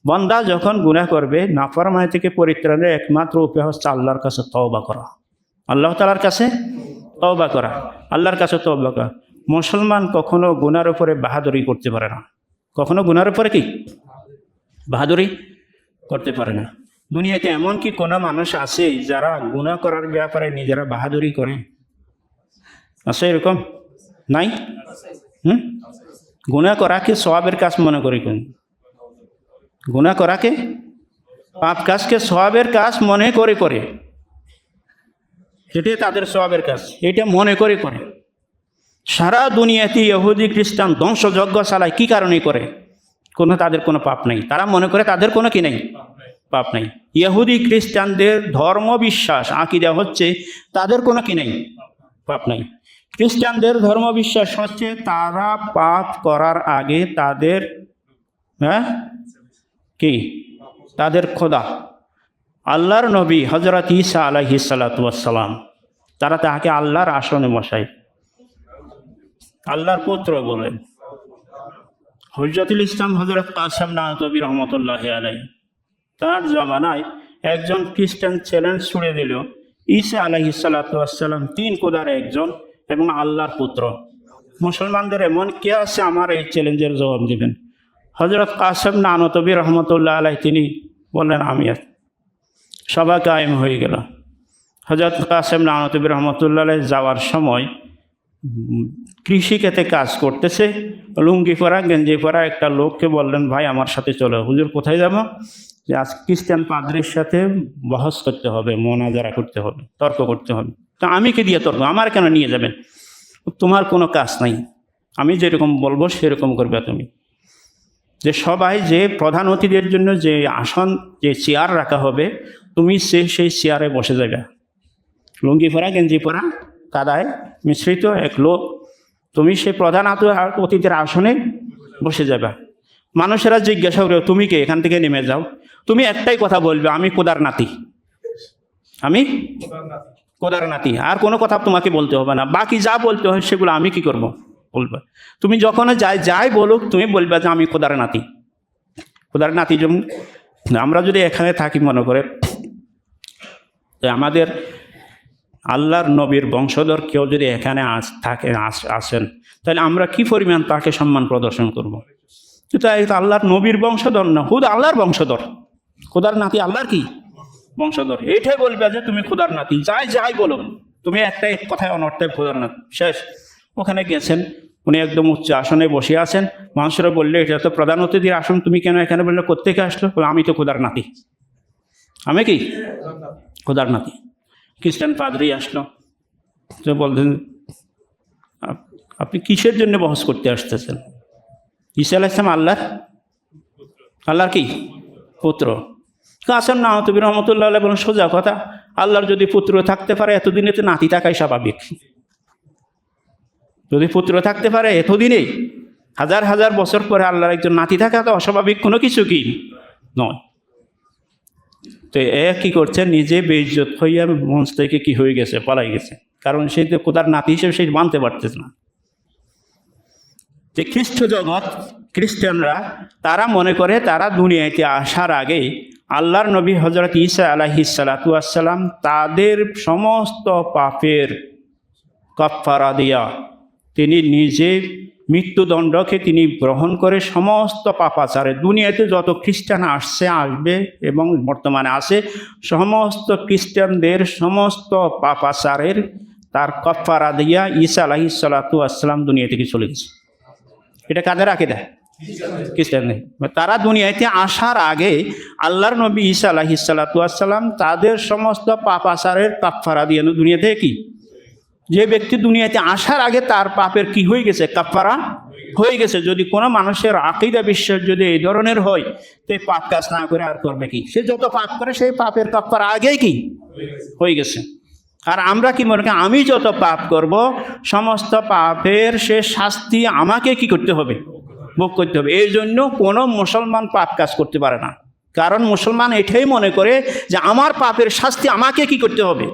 বান্দা যখন গুনাহ করবে, নাফরমানি থেকে পরিত্রাণের একমাত্র উপায় হচ্ছে আল্লাহর কাছে তওবা করা, আল্লাহ তাআলার কাছে তওবা করা, আল্লাহর কাছে তওবা করা। মুসলমান কখনো গুনার উপরে বাহাদুরি করতে পারে না, কখনো গুনার উপরে কি বাহাদুরি করতে পারে না। দুনিয়াতে এমন কি কোনো মানুষ আছে যারা গুনাহ করার ব্যাপারে নিজেরা বাহাদুরি করে? আছে এরকম? নাই? গুনাহ করাকে সওয়াবের কাজ মনে করি কোন? গুনাহ করাকে পাপ কাজকে সওয়াবের কাজ মনে করে করে, এটাই তাদের সওয়াবের কাজ, এটা মনে করে করে। সারা দুনিয়াতে ইহুদি খ্রিস্টান ধ্বংসযজ্ঞ চালায়, কি কারণে করে? তাদের কোনো পাপ নেই, তারা মনে করে তাদের কোনো কি নেই, পাপ নেই। ইহুদি খ্রিস্টানদের ধর্ম বিশ্বাস আকীদা হচ্ছে তাদের কোনো কি নেই, পাপ নেই। খ্রিস্টানদের ধর্ম বিশ্বাস হচ্ছে তারা পাপ করার আগে তাদের কি তাদের খোদা আল্লাহর নবী হযরত ঈসা আলাইহিস সালাতু ওয়াস সালাম, তারা তাকে আল্লাহর আসনে বসায়, আল্লাহর পুত্র বলেন। হুজ্জাতুল ইসলাম হযরত কাসেম নানতবী রহমতুল্লাহি আলাইহি, তার জামানায় একজন খ্রিস্টান চ্যালেঞ্জ ছুড়ে দিল, ঈসা আলাইহিস সালাতু ওয়াস সালাম তিন খোদার একজন এবং আল্লাহর পুত্র। মুসলমানদের এমন কে আছে আমার এই চ্যালেঞ্জের জবাব দিবেন? হযরত কাসেম নানতবী রহমতুল্লাহ আলাইহি তিনি বললেন আমি। সভা কায়েম হয়ে গেল। হযরত কাসেম নানতবী রহমতুল্লাহ আলাইহি যাওয়ার সময় কৃষিক্ষেতে কাজ করতেছে, লুঙ্গি পরা গেঞ্জি পরা একটা লোককে বললেন, ভাই আমার সাথে চলো। হুজুর কোথায় যাব? যে আজ খ্রিস্টান পাদ্রীর সাথে বহস করতে হবে, মোনাজারা করতে হবে, তর্ক করতে হবে। তো আমি কি দিয়ে তর্ক, আমার কেন নিয়ে যাবেন? তোমার কোনো কাজ নাই, আমি যেরকম বলবো সেরকম করবে তুমি। যে সবাই যে প্রধান অতিথির জন্য যে আসন যে চেয়ার রাখা হবে, তুমি সেই চেয়ারে বসে যাবে। লুঙ্গি পরা গেঞ্জি পরা কাদায় মিশ্রিত এক লোক, তুমি সেই প্রধান অতিথির আসনে বসে যাবে। মানুষেরা জিজ্ঞাসা করে তুমি কে, এখান থেকে নেমে যাও। তুমি একটাই কথা বলবে, আমি খোদার নাতি, আমি খোদার নাতি। আর কোনো কথা তোমাকে বলতে হবে না, বাকি যা বলতে হয় সেগুলো আমি কি করব বলবে। তুমি যখন যাই বলুক তুমি বলবে যে আমি খোদার নাতি। খোদার নাতি যেমন আমরা যদি এখানে থাকি মনে করে, আমাদের আল্লাহর নবীর বংশধর কেউ যদি এখানে আসেন, তাহলে আমরা কি পরিমাণ তাকে সম্মান প্রদর্শন করব। তাই আল্লাহর নবীর বংশধর না, খুদ আল্লাহর বংশধর, খোদার নাতি আল্লাহর কি বংশধর। এইটাই বলবে যে তুমি খোদার নাতি, যাই বলো তুমি একটাই কথায় অনর্থে খোদার নাতি, শেষ। ওখানে গেছেন, উনি একদম উচ্চ আসনে বসে আছেন। মানুষরা বললে এটা তো প্রধান অতিথির আসন, তুমি কেন এখানে? বললে কোত্থেকে আসলো? আমি তো খোদার নাতি, আমি কি খোদার নাতি। খ্রিস্টান পাদ্রী আসলো, তো বলছেন আপনি কিসের জন্য বহস করতে আসতেছেন? ঈসা আলাইহিস সালাম আল্লাহর কি পুত্র। কাসেম নানতবী রহমতুল্লাহ আলাইহি বলেন সোজা কথা, আল্লাহর যদি পুত্র থাকতে পারে এতদিনে তো নাতি থাকাই স্বাভাবিক। যদি পুত্র থাকতে পারে এতদিনে, হাজার হাজার বছর পরে আল্লাহর একজন নাতি থাকা তো অস্বাভাবিক কোনো কিছু কি নয়। তো কি করছে, নিজে বেইজ্জত হইয়া মঞ্চ থেকে কি হয়ে গেছে, পালাই গেছে। কারণ সেই তো খোদার নাতি হিসেবে সেই মানতে পারতেছে না। যে খ্রিস্ট জগৎ খ্রিস্টানরা তারা মনে করে তারা দুনিয়াতে আসার আগে আল্লাহর নবী হযরত ঈসা আলাইহিস সালাতু ওয়াস সালাম তাদের সমস্ত পাপের কাফফারা দিয়া তিনি নিজে মৃত্যুদণ্ডকে তিনি গ্রহণ করে সমস্ত পাপাচারে দুনিয়াতে যত খ্রিস্টান আসবে এবং বর্তমানে আছে সমস্ত খ্রিস্টানদের সমস্ত পাপাচারের তার কাফফারা দিয়া ঈসা আলাইহিস সালাতু ওয়াস সালাম দুনিয়া থেকে চলে গেছে। এটা কাদের আকীদা? খ্রিস্টানদের। তারা দুনিয়াতে আসার আগে আল্লাহর নবী ঈসা আলাইহিস সালাতু ওয়াস সালাম তাদের সমস্ত পাপাচারের কাফফারা দিয়ে দুনিয়া থেকে কি, যে ব্যক্তি দুনিয়াতে আসার আগে তার পাপের কি হয়ে গেছে, কাফফারা হয়ে গেছে। যদি কোনো মানুষের আকীদা বিশ্বাস যদি এই ধরনের হয়, তো পাপ কাজ না করে আর করবে কি? সে যত পাপ করে সেই পাপের কাফফারা আগেই কি হয়ে গেছে। আর আমরা কি মনে করি, আমি যত পাপ করব সমস্ত পাপের সে শাস্তি আমাকে কি করতে হবে, ভোগ করতে হবে। এই জন্য কোনো মুসলমান পাপ কাজ করতে পারে না, কারণ মুসলমান এটাই মনে করে যে আমার পাপের শাস্তি আমাকে কি করতে হবে,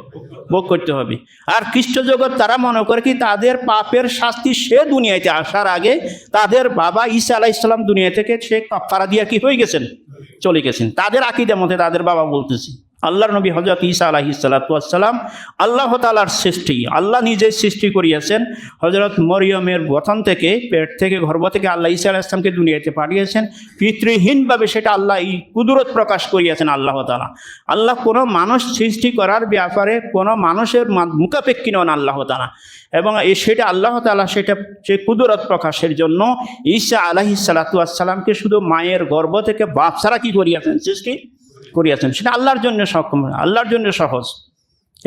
ভোগ করতে হবে। আর খ্রিস্ট জগৎ তারা মনে করে কি তাদের পাপের শাস্তি সে দুনিয়াতে আসার আগে তাদের বাবা ঈসা আলাইহিস সালাম দুনিয়া থেকে সে কাফারা দিয়া কি হয়ে গেছেন, চলে গেছেন। তাদের আকীদার মধ্যে তাদের বাবা বলতেছি আল্লাহর নবী হযরত ঈসা আলাইহিস সালাম আল্লাহ তাআলার সৃষ্টি, আল্লাহ নিজে সৃষ্টি করিয়াছেন। হযরত মরিয়মের বতন থেকে, পেট থেকে, গর্ভ থেকে আল্লাহ ঈসা আলাইহিস সালামকে দুনিয়াতে পাঠিয়েছেন পিতৃহীনভাবে। সেটা আল্লাহ এই কুদরত প্রকাশ করিয়াছেন আল্লাহ তাআলা। আল্লাহ কোনো মানুষ সৃষ্টি করার ব্যাপারে কোনো মানুষের মুখাপেক্ষী নন আল্লাহ তাআলা, এবং সেটা আল্লাহ তাআলা সেটা সে কুদরত প্রকাশের জন্য ঈসা আলাইহিস সালামকে শুধু মায়ের গর্ভ থেকে বাপ ছাড়া কি করিয়াছেন, সৃষ্টি করিয়াছেন। সেটা আল্লাহর জন্য সক্ষম, আল্লাহর জন্য সহজ,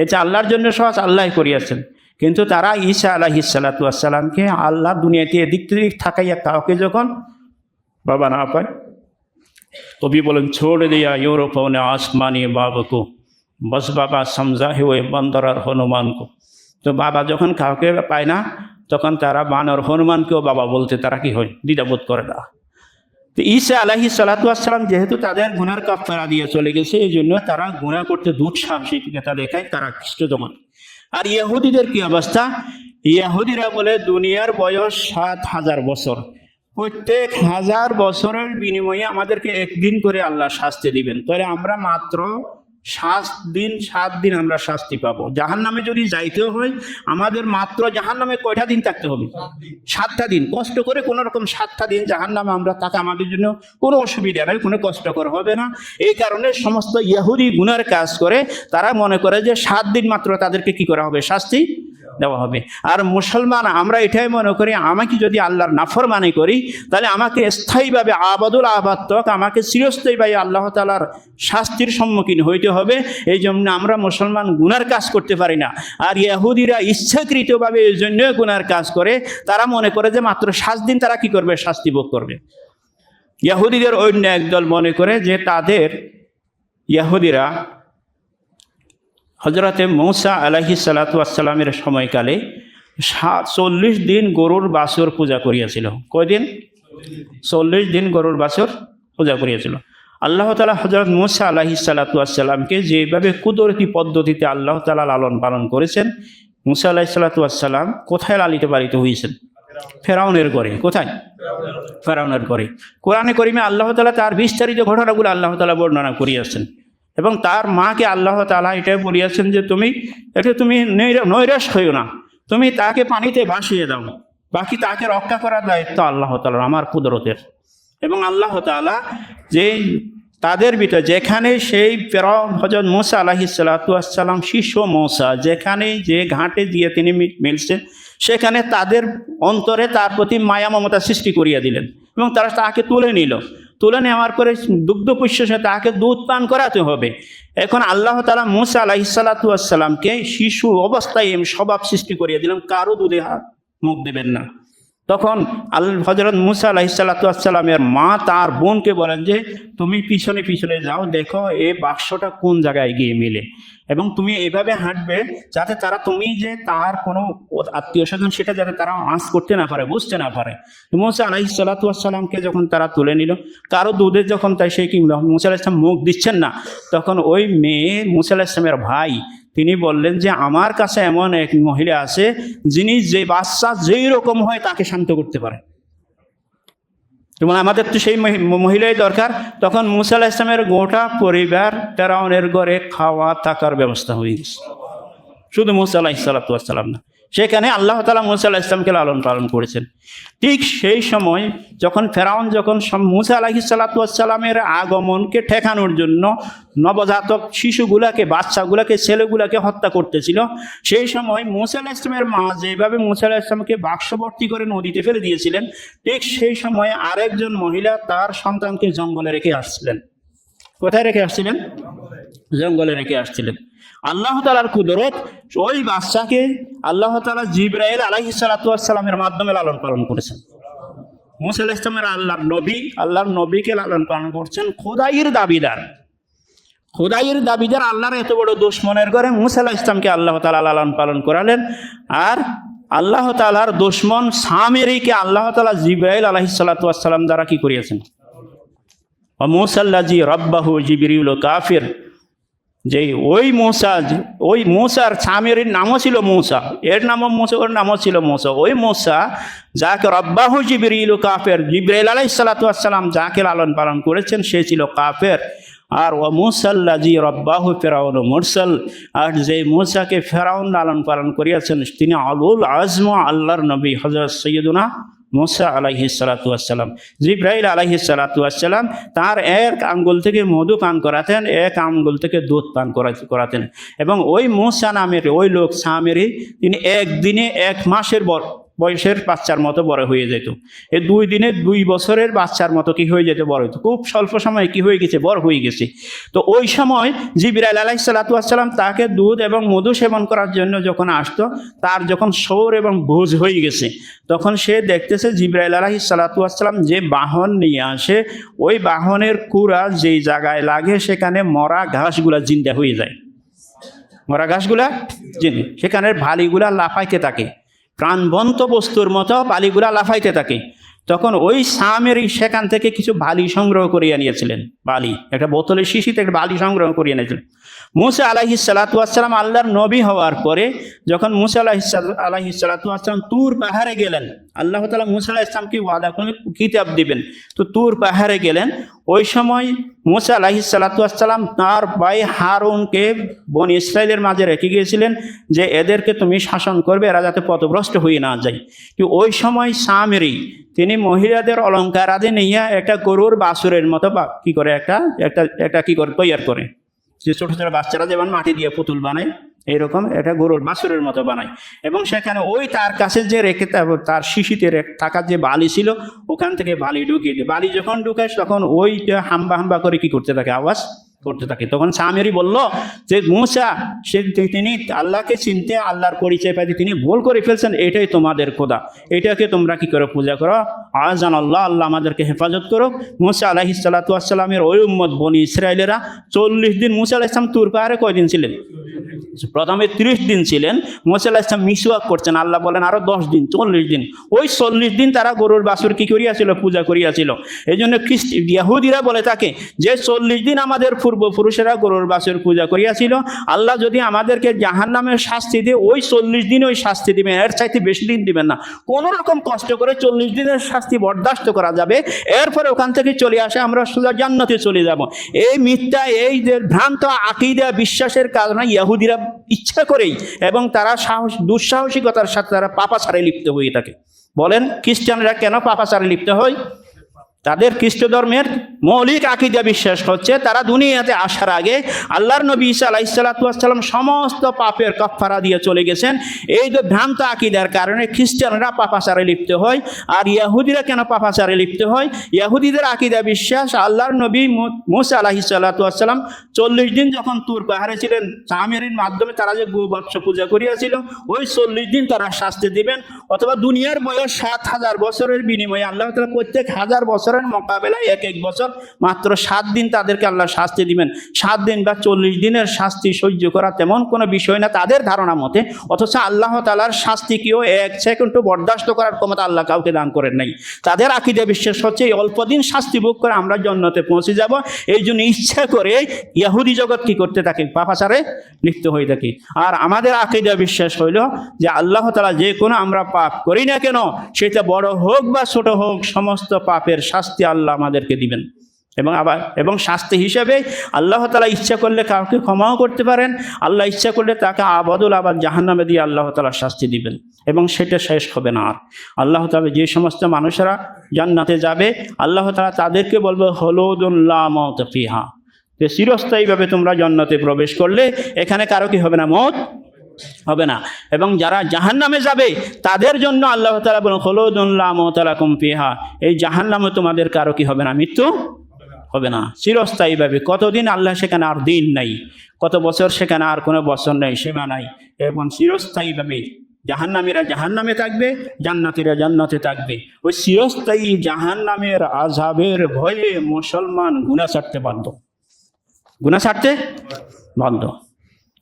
এটা আল্লাহর জন্য সহজ, আল্লাহ করিয়াছেন। কিন্তু তারা ঈসা আলাইহিস সালামকে আল্লাহ দুনিয়াতে এদিক থেকে থাকাইয়া কাউকে যখন বাবা না পায়, কবি বলেন ছোড় দিয়া ইউরোপ ने आसमानी बाब को बस बाबा समझा है ওই बंदर और हनुमान को। তো বাবা যখন কাউকে পায় না তখন তারা বানর হনুমানকেও বাবা বলতে তারা কি হয়, দ্বিধাবোধ করে না। তো ঈসা আলাইহিস সালাম যেহেতু তাদের গুনার কাফারা দিয়ে চলে গেছে, এই জন্য তারা গুনাহ করতে দুঃসাহসিকতা দেখায়, তারা খ্রিস্ট জগৎ। আর ইহুদিদের কি অবস্থা, ইহুদিরা বলে দুনিয়ার বয়স ৭,০০০ বছর, প্রত্যেক ১,০০০ বছরের বিনিময়ে আমাদেরকে একদিন করে আল্লাহ শাস্তি দিবেন। তাহলে আমরা মাত্র ৭ দিন আমরা শাস্তি পাবো। জাহান্নামে যদি যাইতেও হয় আমাদের মাত্র জাহান্নামে কয়টা দিন থাকতে হবে, ৭টা দিন। কষ্ট করে কোনো রকম ৭টা দিন জাহান্নামে আমরা থাকা আমাদের জন্য কোনো অসুবিধা নেই, কোনো কষ্টকর হবে না। এই কারণে সমস্ত ইহুদি গুনার কাজ করে তারা মনে করে যে ৭ দিন মাত্র তাদেরকে কি করা হবে, শাস্তি দেওয়া হবে। আর মুসলমান আমরা এটাই মনে করি, আমাকে যদি আল্লাহর নাফরমানি করি তাহলে আমাকে স্থায়ীভাবে আবাদুল আবাদ তক আমাকে চিরস্থায়ীভাবে আল্লাহ তাআলার শাস্তির সম্মুখীন হইতে হবে। এই জন্য আমরা মুসলমান গুনার কাজ করতে পারি না। আর ইহুদিরা ইচ্ছাকৃতভাবে এই জন্য গুনার কাজ করে, তারা মনে করে যে মাত্র ৭ দিন তারা কি করবে, শাস্তি ভোগ করবে। ইহুদিদের অন্য একদল মনে করে যে তাদের ইহুদিরা হজরতে মূসা আলাইহিস সালামের সময়কালে ৪০ দিন গরুর বাছুর পূজা করিয়াছিল। কয়দিন? ৪০ দিন গরুর বাছুর পূজা করিয়াছিল। আল্লাহ তাআলা হজরত মূসা আলাইহিস সালামকে যেভাবে কুদরতি পদ্ধতিতে আল্লাহ তাআলা লালন পালন করেছেন, মূসা আলাইহিস সালাম কোথায় লালিত পালিত হয়েছেন? ফেরাউনের ঘরে। কোথায়? ফেরাউনের ঘরে। কোরআনে করিমে আল্লাহ তাআলা তার বিস্তারিত ঘটনাগুলো আল্লাহ তাআলা বর্ণনা করিয়াছেন, এবং তার মাকে আল্লাহ তাআলা এটাই বলিয়াছেন যে তুমি নৈরাশ হইও না, তুমি তাকে পানিতে ভাসিয়ে দাও, বাকি তাকে রক্ষা করার দায়িত্ব আল্লাহ তাআলার, আমার কুদরতের। এবং আল্লাহ তাআলা যে তাদের ভিতরে যেখানে সেই ফেরাউন হযরত মূসা আলাইহিস সালাম শিশু মূসা যেখানে যে ঘাটে দিয়ে তিনি মিলছেন, সেখানে তাদের অন্তরে তার প্রতি মায়া মমতা সৃষ্টি করিয়া দিলেন, এবং তারা তাকে তুলে নেওয়ার পরে দুগ্ধপুষ্য সে তাকে দুধ পান করাতে হবে। এখন আল্লাহ তাআলা মূসা আলাইহিস সালামকে শিশু অবস্থায় স্বভাব সৃষ্টি করিয়া দিলেন, কারো দুধে মুখ দেবেন না। তখন হযরত মূসা আলাইহিস সালামের মা তার বোনকে বলেন যে তুমি পিছনে পিছনে যাও, দেখো এই বাক্সটা কোন জায়গায় গিয়ে মিলে, এবং তুমি এভাবে হাঁটবে যাতে তারা তুমি যে তার কোনো আত্মীয় স্বজন সেটা যাতে তারা আঁচ করতে না পারে, বুঝতে না পারে। মূসা আলাইহিস সালামকে যখন তারা তুলে নিল, কারো দুধে যখন তাই সেই কি মূসা আলাইহিস সালাম মুখ দিচ্ছেন না, তখন ওই মেয়ে মূসা আলাইহিস সালামের ভাই তিনি বললেন যে আমার কাছে এমন এক মহিলা আছে যিনি যে বাচ্চা যেই রকম হয় তাকে শান্ত করতে পারে, এবং আমাদের তো সেই মহিলাই দরকার। তখন মূসা আলাইহিস সালামের গোটা পরিবার ফেরাউনের ঘরে খাওয়া থাকার ব্যবস্থা হয়ে গেছে, শুধু মূসা আলাইহিস সালাম না, সেখানে আল্লাহ তাআলা মূসা আলাইহিস সালামকে লালন পালন করেছেন। ঠিক সেই সময় যখন ফেরাউন মূসা আলাইহিস সালামের আগমনকে ঠেকানোর জন্য নবজাতক শিশুগুলাকে, বাচ্চাগুলাকে, ছেলেগুলাকে হত্যা করতেছিল, সেই সময় মূসা আলাইহিস সালামের মা যেভাবে মূসা আলাইহিস সালামকে বাক্সভর্তি করে নদীতে ফেলে দিয়েছিলেন, ঠিক সেই সময় আরেকজন মহিলা তার সন্তানকে জঙ্গলে রেখে আসছিলেন। কোথায় রেখে আসছিলেন? জঙ্গলে রেখে আসছিলেন। আল্লাহ তাআলার কুদরত, ওই বাচ্চাকে আল্লাহ তাআলা জিবরাইল আলাইহিস সালামের মাধ্যমে লালন পালন করেছেন। মূসা আলাইহিস সালামের আল্লাহর নবীকে লালন পালন করছেন খোদাইয়ের দাবিদার আল্লাহর এত বড় দুশমনের ঘরে মূসা আলাইহিস সালামকে আল্লাহ তাআলা লালন পালন করালেন। আর আল্লাহ তাআলার দুশমন সামেরীকে আল্লাহ তাআলা জিবরাইল আলাইহিস সালাম দ্বারা কি করিয়েছেন? ওয়া মূসাল্লাযী রাব্বাহু জিবরিল কাফির যে ওই মূসার স্বামীর নামও ছিল মূসা, এর নামও মূসা, ওর নামও ছিল মূসা। ওই মূসা যাকে রব্বাহু জিবরিল কাফের, জিবরাইল আলাইহিস সালাতু ওয়াস সালাম যাকে লালন পালন করেছেন সে ছিল কাফের। আর ও মূসাল্লাযী রব্বাহু ফিরআউন মুরসাল, আর যে মূসাকে ফেরাউন লালন পালন করিয়াছেন তিনি আলুল আজম, আল্লাহর নবী হযরত সৈয়দুনা মূসা আলাইহিস সালাতু ওয়াস সালাম। জিবরাইল আলাইহিস সালাতু ওয়াস সালাম তার এক আঙ্গুল থেকে মধু পান করাতেন, এক আঙ্গুল থেকে দুধ পান করাতেন। এবং ওই মূসা নামের ওই লোক সামেরি তিনি একদিনে 1 মাসের বয়সের বাচ্চার মতো বড় হয়ে যেত। এই 2 দিনে 2 বছরের বাচ্চার মতো কি হয়ে যেত, বড় হতো। খুব স্বল্প সময়ে কি হয়ে গেছে, বড় হয়ে গেছে। তো ওই সময় জিবরাইল আলাইহিস সালাতু ওয়াস সালাম তাকে দুধ এবং মধু সেবন করার জন্য যখন আসতো, তার যখন শৌর এবং বুঝ হয়ে গেছে, তখন সে দেখতেছে জিবরাইল আলাইহিস সালাতু ওয়াস সালাম যে বাহন নিয়ে আসে, ওই বাহনের কুড়া যেই জায়গায় লাগে সেখানে মরা ঘাসগুলা জিন্দা হয়ে যায়। মরা ঘাসগুলা সেখানের ভালিগুলা লাফাইতে থাকে, প্রাণবন্ত বস্তুর মতো বালিগুলা লাফাইতে থাকে। তখন ওই সামেরি সেখান থেকে কিছু বালি সংগ্রহ করিয়ে নিয়েছিলেন। বালি, একটা বোতলের শিশিতে একটা বালি সংগ্রহ করিয়ে নিয়েছিলেন। মূসা আলাইহিস সালাতু ওয়াস সালাম আল্লাহর নবী হওয়ার পরে যখন মূসা আলাইহিস সালাতু ওয়াস সালাম তুর পাহাড়ে গেলেন, আল্লাহ তাআলা মূসা আলাইহিস সালামকে ওয়াদা করে কিতাব দিবেন, তো তুর পাহাড়ে গেলেন। ওই সময় মূসা আলাইহিস সালাতু ওয়াস সালাম তার ভাই হারুনকে বনি ইসরাইলের মাঝে রেখে গিয়েছিলেন যে এদেরকে তুমি শাসন করবে, এরা যাতে পথভ্রষ্ট হয়ে না যায়। তো ওই সময় সামেরি তিনি মহিলাদের অলঙ্কার আদি নিয়ে একটা গরুর বাছুরের মতো কি করে একটা কি করে তৈরি করে, যে ছোট ছোট বাচ্চারা যেমন মাটি দিয়ে পুতুল বানায়, এইরকম একটা গরুর বাছুরের মতো বানায়। এবং সেখানে ওই তার কাছে যে রেখে তার শিশিতে থাকার যে বালি ছিল, ওখান থেকে বালি ঢুকিয়ে দিয়ে, বালি যখন ঢুকায় তখন ওইটা হাম্বা হাম্বা করে কি করতে থাকে, আওয়াজ করতে থাকে। তখন সামেরি বলল যে মূসা তিনি আল্লাহকে চিনতে, আল্লাহর পরিচয় পাইতে তিনি ভুল করে ফেলছেন, এটাই তোমাদের খোদা, এটাকে তোমরা কি করে পূজা করো, আযান আল্লাহ, আল্লাহ আমাদেরকে হেফাজত করো। মূসা আলাইহিস সালাতু ওয়াস সালামের ওই উম্মত বনি ইসরাইলেরা 40 দিন, মূসা আলাইহিস সালাম তুর পাহাড়ে কয়দিন ছিলেন, প্রথমে 30 দিন ছিলেন। মূসা আলাইহিস সালাম মিসওয়াক করছেন, আল্লাহ বলেন আরো 10 দিন, 40 দিন। ওই 40 দিন তারা গরুর বাছুর কি করিয়াছিল, পূজা করিয়াছিল। এই জন্য ইহুদিরা বলে থাকে যে 40 দিন আমাদের পূর্বপুরুষেরা গরুর বাছুর পূজা করিয়াছিল, আল্লাহ যদি আমাদেরকে জাহান্নামের শাস্তি দিয়ে ওই 40 দিন ওই শাস্তি দিবেন, এর চাইতে বেশি দিন দিবেন না। কোনো রকম কষ্ট করে 40 দিনের শাস্তি বরদাস্ত করা যাবে, এরপরে ওখান থেকে চলে আসে আমরা সোজা জান্নাতে চলে যাব। এই মিথ্যা, এই যে ভ্রান্ত আকীদা বিশ্বাসের কারণে ইহুদিরা ইচ্ছা করেই এবং তারা দুঃসাহসিকতার সাথে তারা পাপাচারে লিপ্ত হয়ে থাকে। বলেন খ্রিস্টানরা কেন পাপাচারে লিপ্ত হয়? তাদের খ্রিস্ট ধর্মের মৌলিক আকীদা বিশ্বাস হচ্ছে তারা দুনিয়াতে আসার আগে আল্লাহর নবী ঈসা আলাইহিস সালাতু ওয়াস সালাম সমস্ত পাপের কাফারা দিয়ে চলে গেছেন। এই যে ভ্রান্ত আকীদার কারণে খ্রিস্টানরা পাপাচারে লিপ্ত হয়। আর ইহুদিরা কেন পাপাচারে লিপ্ত হয়? ইহুদিদের আকীদা বিশ্বাস আল্লাহর নবী মূসা আলাইহিস সালাতু ওয়াস সালাম 40 দিন যখন তুর পাহাড়ে ছিলেন, সামেরির মাধ্যমে তারা যে গোবৎস পূজা করিয়াছিল, ওই 40 দিন তারা শাস্তি দিবেন। অথবা দুনিয়ার বয়স 7000 বছরের বিনিময়ে আল্লাহ তাআলা প্রত্যেক 1000 বছরের মোকাবেলায় এক বছর মাত্র 7 দিন তাদেরকে আল্লাহ শাস্তি দিবেন। 7 দিন বা 40 দিনের শাস্তি সহ্য করা তেমন কোনো বিষয় না তাদের ধারণা মতে। অথচ আল্লাহ তাআলার শাস্তি কেউ 1 সেকেন্ডও বরদাস্ত করার ক্ষমতা আল্লাহ কাউকে দান করেন নাই। তাদের আকীদা বিশ্বাস হচ্ছে এই অল্প দিন শাস্তি ভোগ করে আমরা জান্নাতে পৌঁছে যাব। এই জন্য ইচ্ছা করে ইহুদি জগৎ কি করতে থাকে, পাপাচারে লিপ্ত হয়ে থাকে। আর আমাদের আকীদা বিশ্বাস হইল যে আল্লাহ তাআলা যে কোনো আমরা পাপ করি না কেন, সেটা বড় হোক বা ছোট হোক, সমস্ত পাপের শাস্তি আল্লাহ আমাদেরকে দিবেন। এবং শাস্তি হিসেবে আল্লাহ তাআলা ইচ্ছা করলে কাউকে ক্ষমাও করতে পারেন, আল্লাহ ইচ্ছা করলে তাকে আবাদুল আবাদ জাহান্নামে দিয়ে আল্লাহ তাআলা শাস্তি দিবেন। এবং সেটা শেষ হবে না। আর আল্লাহ তাআলা যে সমস্ত মানুষেরা জান্নাতে যাবে, আল্লাহ তাআলা তাদেরকে বলবে খুলুদুন লা মাউতা ফিহা, যে চিরস্থায়ীভাবে তোমরা জান্নাতে প্রবেশ করলে এখানে কারো কি হবে না, মওত হবে না। এবং যারা জাহান্নামে যাবে তাদের জন্য আল্লাহ তাআলা বলেন খুলুদুন লা মাউতা লাকুম ফিহা, এই জাহান্নামে তোমাদের কারো কি হবে না, মৃত্যু হবে না, চিরস্থায়ীভাবে। কতদিন? আল্লাহ সেখানে আর দিন নাই, কত বছর সেখানে আর কোনো বছর নেই, সীমা নাই। এবং চিরস্থায়ীভাবে জাহান্নামীরা জাহান্নামে থাকবে, জান্নাতীরা জান্নাতে থাকবে। ওই চিরস্থায়ী জাহান্নামের আযাবের ভয়ে মুসলমান গুনাহ ছাড়তে বাধ্য।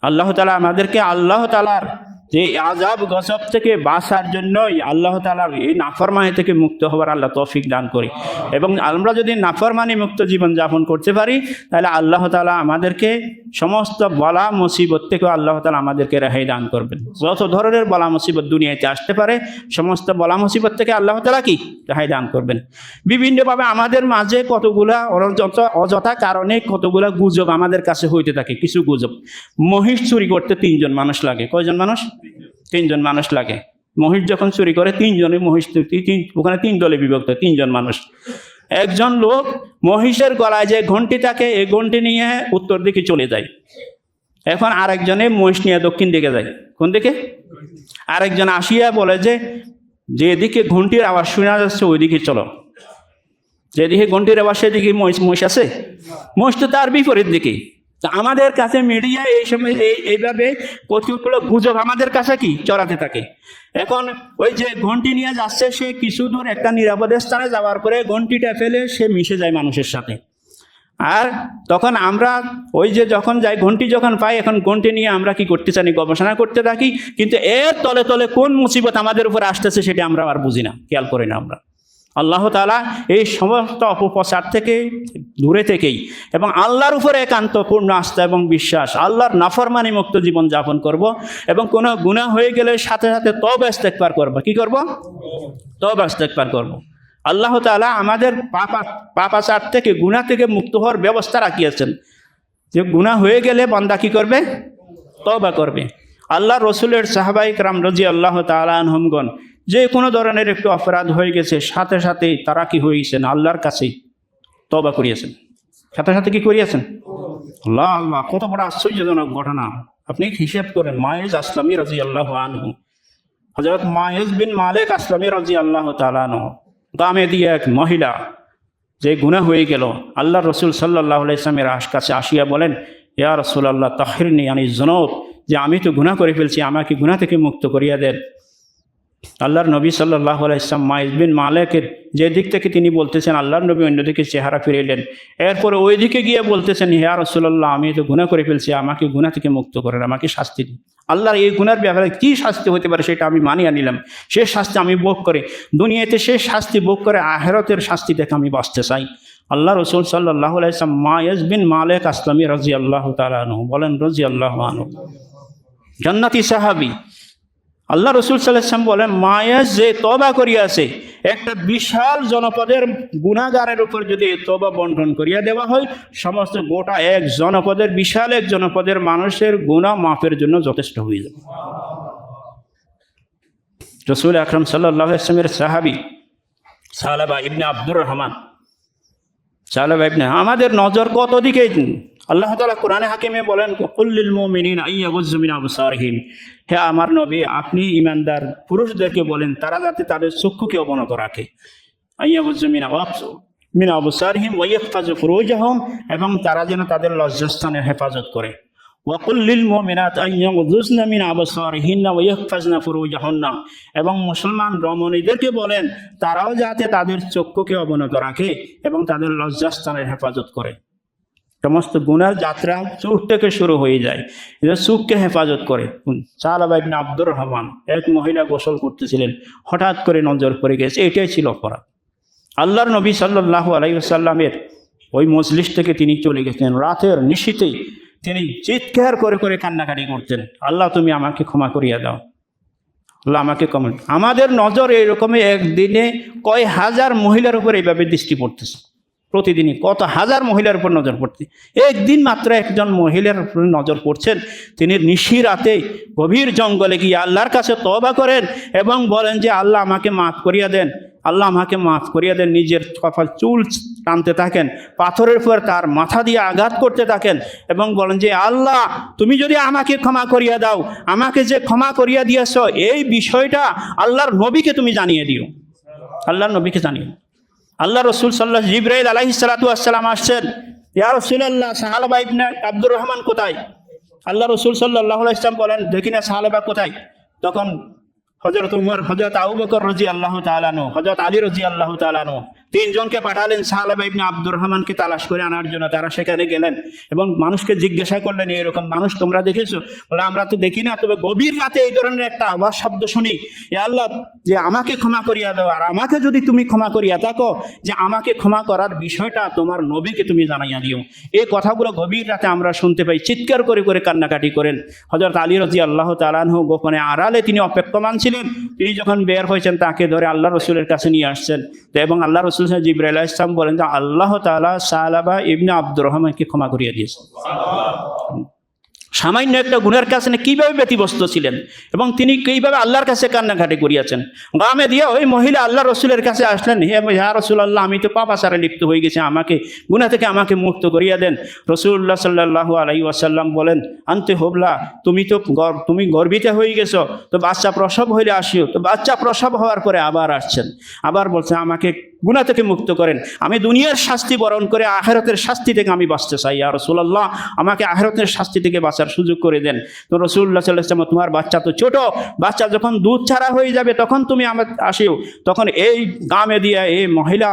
আল্লাহ তাআলা আমাদেরকে আল্লাহ তাআলার যে আযাব গজব থেকে বাঁচার জন্যই আল্লাহ তাআলা এই নাফরমানি থেকে মুক্ত হওয়ার আল্লাহ তৌফিক দান করি। এবং আমরা যদি নাফরমানি মুক্ত জীবন যাপন করতে পারি তাহলে আল্লাহ তাআলা আমাদেরকে সমস্ত বলা মুসিবত থেকে আল্লাহ তাআলা আমাদেরকে রেহাই দান করবেন। যত ধরনের বলা মুসিবত দুনিয়াতে আসতে পারে সমস্ত বলা মুসিবত থেকে আল্লাহ তাআলা কি রেহাই দান করবেন। বিভিন্নভাবে আমাদের মাঝে কতগুলা অযথা কারণে কতগুলা গুজব আমাদের কাছে হইতে থাকে। কিছু গুজব, মহিষ চুরি করতে 3 জন মানুষ লাগে। কয়জন মানুষ? 3 জন মানুষ লাগে। মহিষ যখন চুরি করে 3 জনের মহিষ, ওখানে 3 দলে বিভক্ত, 3 জন মানুষ। একজন লোক মহিষের গলায় যে ঘন্টি থাকে এই ঘন্টি নিয়ে উত্তর দিকে চলে যায়। এখন আরেকজনে মহিষ নিয়ে দক্ষিণ দিকে যায়। কোন দিকে? আরেকজন আসিয়া বলে যে যেদিকে ঘন্টির আওয়াজ শোনা যাচ্ছে ওইদিকে চলো। যেদিকে ঘন্টির আওয়াজ সেদিকে মহিষ আছে? মহিষ তো তার বিপরীত দিকে। তা আমাদের কাছে মিডিয়া এই সময় এইভাবে কতগুলো গুজব আমাদের কাছে কি চড়াতে থাকে। এখন ওই যে ঘন্টি নিয়ে যাচ্ছে সে কিছু দূর একটা নিরাপদ স্থানে যাওয়ার পরে ঘন্টিটা ফেলে সে মিশে যায় মানুষের সাথে। আর তখন আমরা ওই যে যখন যাই ঘন্টি যখন পাই, এখন ঘন্টি নিয়ে আমরা কি করতে চাই? গবেষণা করতে থাকি, কিন্তু এর তলে তলে কোন মুসিবত আমাদের উপর আসতেছে সেটা আমরা আর বুঝি না, খেয়াল করি না আমরা। আল্লাহ তাআলা এই সমস্ত অপপ্রচার থেকে দূরে থেকেই এবং আল্লাহর উপরে একান্ত পূর্ণ আস্থা এবং বিশ্বাস, আল্লাহর নাফরমানি মুক্ত জীবন যাপন করব এবং কোনো গুনাহ হয়ে গেলে সাথে সাথে তওবা ইস্তেগফার করব। কি করব? তওবা ইস্তেগফার করব। আল্লাহ তাআলা আমাদের পাপাচার থেকে, গুনাহ থেকে মুক্ত হওয়ার ব্যবস্থা রাখিয়েছেন যে গুনাহ হয়ে গেলে বান্দা কি করবে? তওবা করবে। আল্লাহ রসুলের সাহাবায়ে কেরাম রাদিয়াল্লাহু তাআলা আনহুমগণ যে কোনো ধরনের একটু অপরাধ হয়ে গেছে সাথে সাথে তারা কি হয়েছেন? আল্লাহর কাছে তওবা করিয়েছেন। সাথে সাথে কি করিয়েছেন? আল্লাহ আল্লাহ, কত বড় আশ্চর্যজনক ঘটনা! আপনি হিসাব করেন, মায়েজ আসলামী রাদিয়াল্লাহু আনহু, হযরত মায়েজ বিন মালিক আসলামী রাদিয়াল্লাহু তাআলা আনহু, গ্রামে দিয়ে এক মহিলা যে গুনাহ হয়ে গেল, আল্লাহ রসুল সাল্লাল্লাহু আলাইহি ওয়াসাল্লামের কাছে আসিয়া বলেন, ইয়া রাসূলুল্লাহ তাহহিরনি আনিজ যুনুব, যে আমি তো গুনাহ করে ফেলছি, আমাকে গুনাহ থেকে মুক্ত করিয়া দেন। আল্লাহর নবী সাল্লাল্লাহু আলাইহি ওয়াসাল্লাম মাইজ বিন মালিকের যে দিক থেকে তিনি বলতেছেন, আল্লাহর নবী অন্যদিকে চেহারা ফিরাইলেন। এরপরে ওই দিকে গিয়ে বলতেছেন, ইয়া রাসূলুল্লাহ আমি তো গুনাহ করে ফেলছি, আমাকে গুনাহ থেকে মুক্ত করেন, আমাকে শাস্তি দিন। আল্লাহর এই গুনার ব্যাপারে কী শাস্তি হতে পারে সেটা আমি মানিয়ে নিলাম, সে শাস্তি আমি ভোগ করে দুনিয়াতে সে শাস্তি ভোগ করে আখিরাতের শাস্তি দেখে আমি বাঁচতে চাই। আল্লাহ রসুল সাল্লাল্লাহু আলাইহি ওয়াসাল্লাম মাইজ বিন মালিক আসলামী রাদিয়াল্লাহু তাআলা আনহু বলেন, রাদিয়াল্লাহু আনহু জান্নাতি সাহাবী। আল্লাহ রসুল সাল্লাল্লাহু আলাইহি ওয়াসাল্লাম বলেন, মায়াজ যে তওবা করিয়াছে, একটা বিশাল জনপদের গুনাহগারের উপর যদি তওবা বন্টন করিয়া দেওয়া হয়, সমস্ত গোটা এক জনপদের, বিশাল এক জনপদের মানুষের গুনাহ মাফের জন্য যথেষ্ট হয়ে যাবে। রাসূল আকরাম সাল্লাল্লাহু আলাইহি ওয়াসাল্লামের সাহাবী সালাবা ইবনে আব্দুর রহমান, সালাবা ইবনে, আমাদের নজর কত দিকে? আল্লাহ তাআলা কোরআনে হাকিমে বলেন, কুল্লিল মুমিনিনা ইয়াগুয্যু মিন আবসারিহিম, হে আমার নবী আপনি ঈমানদার পুরুষদেরকে বলেন তারা যাতে তাদের চক্ষুকে অবনত রাখে। ইয়াগুয্যু মিন আবসারিহিম ওয়া ইয়াহফাযু ফুরুজাহুম, এবং তারা যেন তাদের লজ্জাস্থানের হেফাজত করে। ওয়া কুল্লিল মুমিনাতি ইয়াগুয্যুনা মিন আবসারিহিন্না ওয়া ইয়াহফাযনা ফুরুজাহুন্না, এবং মুসলমান রমণীদেরকে বলেন তারাও যাতে তাদের চক্ষুকে অবনত রাখে এবং তাদের লজ্জাস্থানের হেফাজত করে। সমস্ত গুনার যাত্রা চোখ থেকে শুরু হয়ে যায়, এটা চোখকে হেফাজত করে। সালাবা ইবনে আব্দুর রহমান, এক মহিলা গোসল করতেছিলেন, হঠাৎ করে নজর পড়ে গেছে, এটাই ছিল অপরাধ। আল্লাহর নবী সাল্লাল্লাহু আলাইহি ওয়াসাল্লামের ওই মজলিস থেকে তিনি চলে গেছেন। রাতের নিশীথে তিনি চিৎকার করে করে কান্নাকাটি করতেন, আল্লাহ তুমি আমাকে ক্ষমা করিয়া দাও, আল্লাহ আমাকে ক্ষমা। আমাদের নজর এইরকমই একদিনে কয় হাজার মহিলার উপর এইভাবে দৃষ্টি পড়তেছে, প্রতিদিনই কত হাজার মহিলার উপর নজর পড়ছে। একদিন মাত্র একজন মহিলার উপর নজর পড়ছেন, তিনি নিশি রাতে গভীর জঙ্গলে গিয়ে আল্লাহর কাছে তওবা করেন এবং বলেন যে আল্লাহ আমাকে মাফ করিয়া দেন, আল্লাহ আমাকে মাফ করিয়া দেন। নিজের কপাল চুল টানতে থাকেন, পাথরের উপর তার মাথা দিয়ে আঘাত করতে থাকেন এবং বলেন যে আল্লাহ তুমি যদি আমাকে ক্ষমা করিয়া দাও, আমাকে যে ক্ষমা করিয়া দিয়েছ এই বিষয়টা আল্লাহর নবীকে তুমি জানিয়ে দিও, আল্লাহর নবীকে জানিয়ে। আল্লাহ রসুল সাল্লাল্লাহু জিবরাইল আলাইহিস সালাতু ওয়াস সালাম আসছেন, ইয়া রাসূলুল্লাহ সাহাবা ইবনে আব্দুর রহমান কোথায়? আল্লাহ রসুল সাল্লাল্লাহু আলাইহি ওয়াসাল্লাম বলেন দেখি না সাহাবা কোথায়? তখন হযরত উমর, হযরত আবু বকর রাদিয়াল্লাহু তাআলা আনহু, হযরত আলী রাদিয়াল্লাহু তাআলা আনহু তিনজনকে পাঠালেন সাহাবা ইবনে আব্দুর রহমানকে তালাশ করে আনার জন্য। তারা সেখানে গেলেন এবং মানুষকে জিজ্ঞাসা করলেন, এরকম মানুষ তোমরা দেখেছো? বলে আমরা তো দেখি না, তবে গভীর রাতে এই ধরনের একটা আওয়াজ শব্দ শুনি। এ আল্লাহ, যে আমাকে ক্ষমা করিয়া দাও, আর আমাকে যদি তুমি ক্ষমা করিয়া থাকো, যে আমাকে ক্ষমা করার বিষয়টা তোমার নবীকে তুমি জানাইয়া দিও। এই কথাগুলো গভীর রাতে আমরা শুনতে পাই। চিৎকার করে করে কান্নাকাটি করেন। হযরত আলী রাদিয়াল্লাহু তাআলা আনহু গোপনে আড়ালে তিনি অপেক্ষমান ছিলেন। তিনি যখন বের হয়েছেন তাকে ধরে আল্লাহ রসুলের কাছে নিয়ে আসছেন। তো এবং আল্লাহ রসুল জিবরাইল আলাইহিস সালাম বলেন যে আল্লাহ তাআলা সালাবা ইবনে আব্দুর রহমানকে ক্ষমা করিয়া দিয়েছেন। সামান্য একটা গুনার কাছে কিভাবে ব্যতিব্যস্ত ছিলেন এবং তিনি কিভাবে আল্লাহর কাছে কান্নাকাটি করিয়াছেন। গ্রামে দিয়ে ওই মহিলা আল্লাহ রসুলের কাছে আসলেন, হে ইয়া রাসূলুল্লাহ, আমি তো পাপাচারে লিপ্ত হয়ে গেছি, আমাকে গুনাহ থেকে আমাকে মুক্ত করিয়া দেন। রাসূলুল্লাহ সাল্লাল্লাহু আলাইহি ওয়াসাল্লাম বলেন, আনতে হোবলা, তুমি গর্বিত হয়ে গেছো, তো বাচ্চা প্রসব হইলে আসিও। তো বাচ্চা প্রসব হওয়ার পরে আবার আসছেন, আবার বলছে আমাকে গুনাহ থেকে মুক্ত করেন, আমি দুনিয়ার শাস্তি বরণ করে আখিরাতের শাস্তি থেকে আমি বাঁচতে চাই। ইয়া রাসূলুল্লাহ, আমাকে আখিরাতের শাস্তি থেকে বাঁচার সুযোগ করে দেন। তো রাসূলুল্লাহ সাল্লাল্লাহু আলাইহি ওয়াসাল্লাম, তোমার বাচ্চা তো ছোট, বাচ্চা যখন দুধ ছাড়া হয়ে যাবে তখন তুমি আমার আসিও। তখন এই গ্রামে দিয়া এই মহিলা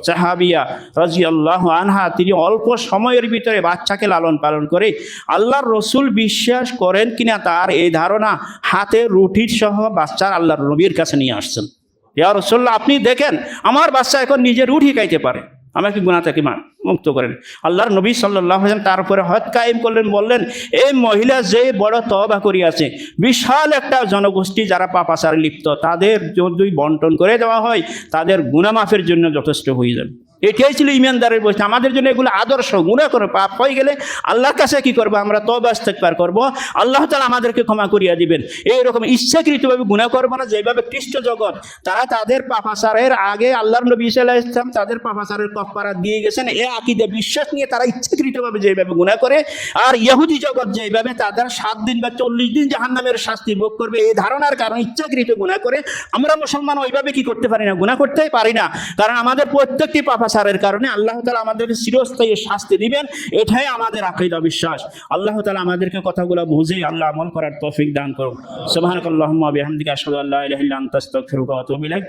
সাহাবিয়া রাদিয়াল্লাহু আনহা, তিনি অল্প সময়ের ভিতরে বাচ্চাকে লালন পালন করে আল্লাহর রসুল বিশ্বাস করেন কিনা তার এই ধারণা, হাতে রুটির সহ বাচ্চার আল্লাহর নবীর কাছে নিয়ে আসছেন। ইয়া রাসূলুল্লাহ, আপনি দেখেন আমার বাচ্চা এখন নিজে রুটি খাইতে পারে, আমাকে গুনাহ থেকে মুক্ত করেন। আল্লাহর নবী সাল্লাল্লাহু আলাইহি ওয়াসাল্লাম তারপরে হদ কায়েম করলেন, বললেন এই মহিলা যে বড় তওবা করিয়াছে, বিশাল একটা জনগোষ্ঠী যারা পাপাচারে লিপ্ত, তাদের যদি বন্টন করে দেওয়া হয় তাদের গুনাহ মাফের জন্য যথেষ্ট হয়ে যাবে। এটাই ছিল ইমানদারের বৈশিষ্ট্য। আমাদের জন্য এগুলো আদর্শ। গুনাহ করে পাপ হয়ে গেলে আল্লাহর কাছে কি করবো? আমরা তওবা ইস্তেগফার করব, আল্লাহ তাআলা আমাদেরকে ক্ষমা করিয়া দিবেন। এইরকম ইচ্ছাকৃতভাবে গুনাহ করবো না, যেভাবে খ্রিস্ট জগৎ তারা তাদের পাপাচারের আগে আল্লাহর নবী সাল্লাল্লাহু আলাইহি ওয়াসাল্লাম তাদের পাপাচারের কাফারা দিয়ে গেছেন, এ আকীদা বিশ্বাস নিয়ে তারা ইচ্ছাকৃতভাবে যেভাবে গুনাহ করে, আর ইহুদি জগৎ যেভাবে তাদের 7 দিন বা 40 দিন জাহান্নামের শাস্তি ভোগ করবে এই ধারণার কারণে ইচ্ছাকৃত গুনাহ করে, আমরা মুসলমান ওইভাবে কি করতে পারি না? গুনাহ করতেই পারি না, কারণ আমাদের প্রত্যেকটি পাপাচারের কারণে আল্লাহ তাআলা আমাদেরকে চিরস্থায়ী শাস্তি দিবেন। এটাই আমাদের আকীদা বিশ্বাস। আল্লাহ তাআলা আমাদেরকে কথাগুলো বুঝে আল্লাহ আমল করার তৌফিক দান করুন। সুবহানাকাল্লাহুম্মা ওয়া বিহামদিকা আশহাদু আল্লা ইলাহা ইল্লা আনতা আস্তাগফিরুকা ওয়া আতুবু ইলাইক।